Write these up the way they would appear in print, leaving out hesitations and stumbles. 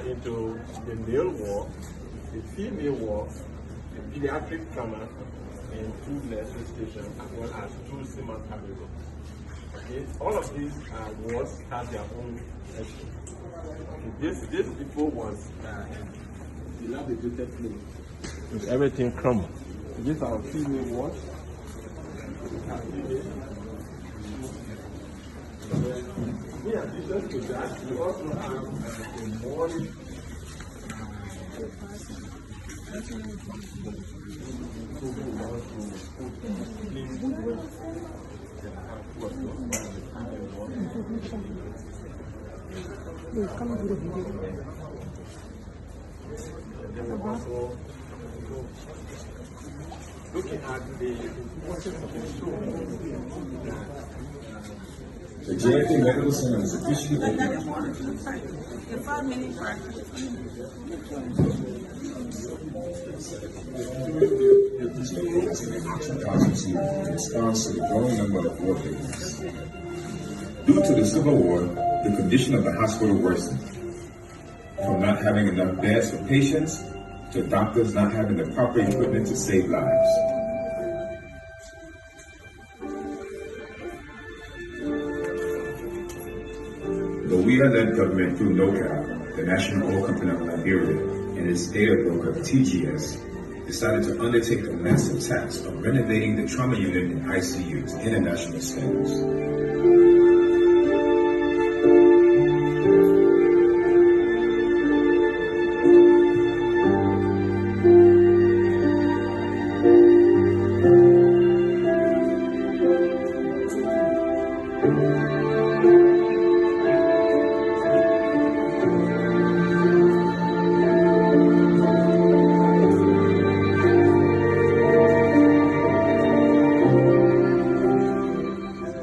Into the male ward, the female ward, the pediatric trauma, and 2 nurses stations, as well as 2 seaman cabin. Okay, all of these wards have their own section. Okay, this before was dilapidated place with everything crumbled. These are female wards. In addition to that, we also have a morning looking at the importance of the show. The JFK Medical Center is officially open. In response to the growing number of war victims. Due to the Civil War, the condition of the hospital worsened. From not having enough beds for patients to doctors not having the proper equipment to save lives. The weah-led government through NOCAL, the National Oil Company of Liberia, and its data broker TGS, decided to undertake the massive task of renovating the trauma unit in ICU to international standards.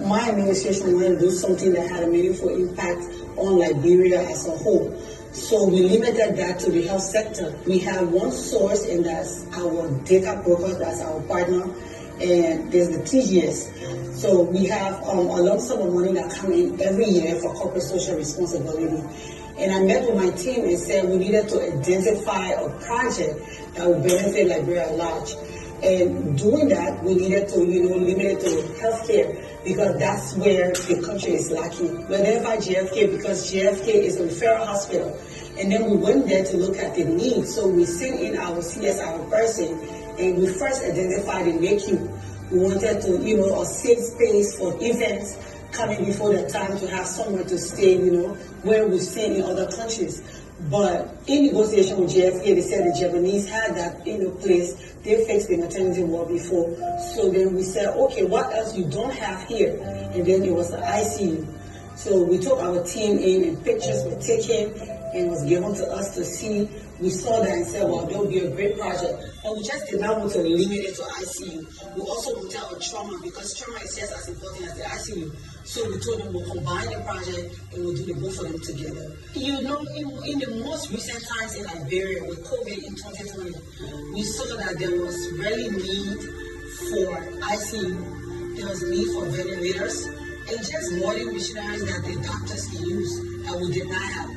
My administration wanted to do something that had a meaningful impact on Liberia as a whole. So we limited that to the health sector. We have one source, and that's our data broker, that's our partner, and there's the TGS. So we have a lump sum of money that comes in every year for corporate social responsibility. And I met with my team and said we needed to identify a project that would benefit Liberia at large. And doing that, we needed to, limit it to healthcare, because that's where the country is lacking. We identified JFK because JFK is a referral hospital. And then we went there to look at the needs. So we sent in our CSR person, and we first identified the NICU. We wanted to, a safe space for events coming before the time, to have somewhere to stay, where we've seen in other countries. But in negotiation with JFK, they said the Japanese had that place. They fixed the maternity ward before. So then we said, okay, what else you don't have here? And then it was the ICU. So we took our team in, and pictures were taken and was given to us to see. We saw that and said, well, that would be a great project. But we just did not want to limit it to ICU. We also wanted our trauma, because trauma is just as important as the ICU. So we told them we'll combine the project and we'll do the both of them together. In the most recent times in Liberia with COVID in 2020, we saw that there was really need for ICU. There was need for ventilators and just modern machineries that the doctors can use that we did not have.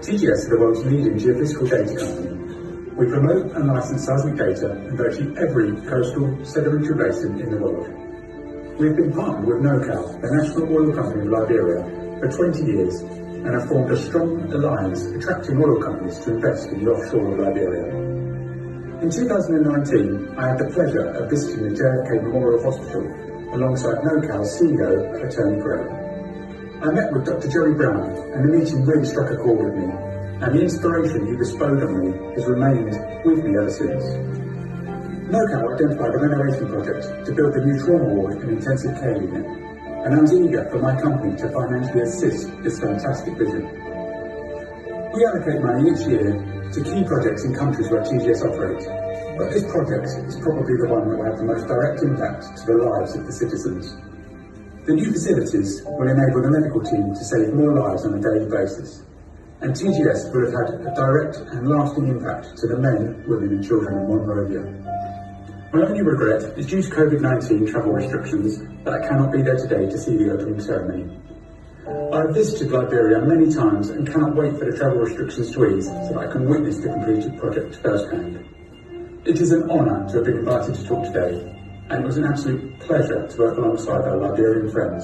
TGS is the world's leading geophysical data company. We promote and license seismic data in virtually every coastal sedimentary basin in the world. We've been partnered with NOCAL, the National Oil Company of Liberia, for 20 years and have formed a strong alliance attracting oil companies to invest in the offshore of Liberia. In 2019, I had the pleasure of visiting the JFK Memorial Hospital alongside NOCAL's CEO, Attorney Gray. I met with Dr. Jerry Brown, and the meeting really struck a chord with me, and the inspiration he bestowed on me has remained with me ever since. NOCAL identified a renovation project to build the new trauma ward and intensive care unit, and I was eager for my company to financially assist this fantastic vision. We allocate money each year to key projects in countries where TGS operates, but this project is probably the one that will have the most direct impact to the lives of the citizens. The new facilities will enable the medical team to save more lives on a daily basis, and TGS will have had a direct and lasting impact to the men, women and children in Monrovia. My only regret is due to COVID-19 travel restrictions that I cannot be there today to see the opening ceremony. I have visited Liberia many times and cannot wait for the travel restrictions to ease so that I can witness the completed project firsthand. It is an honour to have been invited to talk today, and it was an absolute pleasure to work alongside our Liberian friends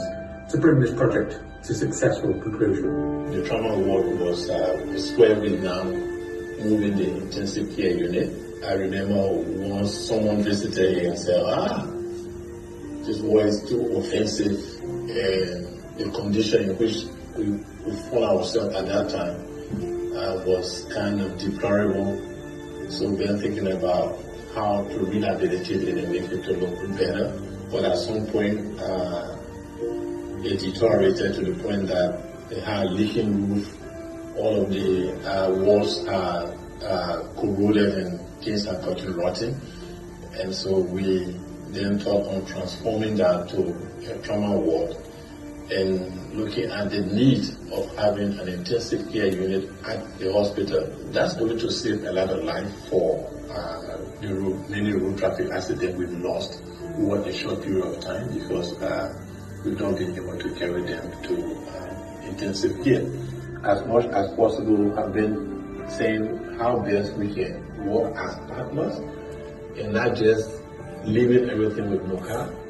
to bring this project to successful conclusion. The trauma ward was where we now moving the intensive care unit. I remember once someone visited here and said, this war is too offensive, and the condition in which we found ourselves at that time was kind of deplorable. So we've been thinking about how to rehabilitate it and make it to look better. But at some point, it deteriorated to the point that they had leaking roof, all of the walls are corroded and things are gotten rotten. And so we then thought on transforming that to a trauma ward and looking at the need of having an intensive care unit at the hospital. That's going to save a lot of life for the many road traffic accidents we've lost over a short period of time because we've not been able to carry them to intensive care. As much as possible, I've been saying how best we can work as partners and not just leaving everything with NOCA.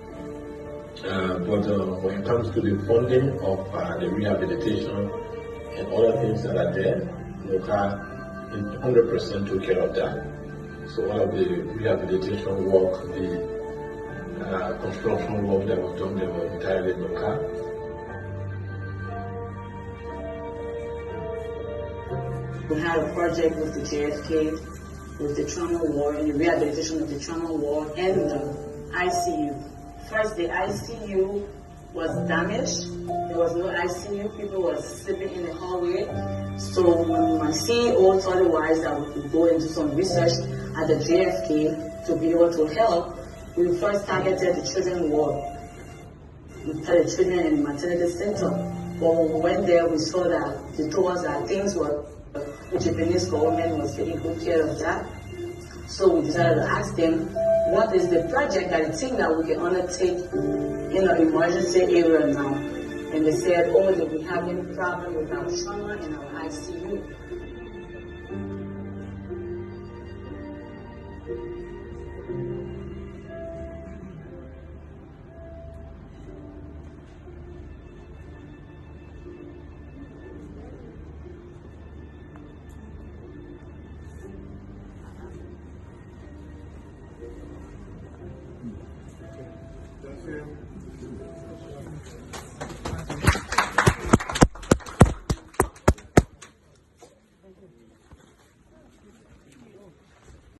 But when it comes to the funding of the rehabilitation and other things that are there, NOCA 100% took care of that. So all of the rehabilitation work, the construction work that was done, they were entirely NOCA. We had a project with the JFK, with the trauma ward and the rehabilitation of the trauma ward and the ICU. First, the ICU was damaged. There was no ICU. People were sleeping in the hallway. So when my CEO thought it wise that we could go and do some research at the JFK to be able to help, we first targeted the children's ward. We started the children in the maternity center. But when we went there, we saw that they told us that things were, the Japanese government was taking good care of that. So we decided to ask them, what is the project that they think that we can undertake in an emergency area now? And they said, oh, that we're having a problem with our trauma and our ICU.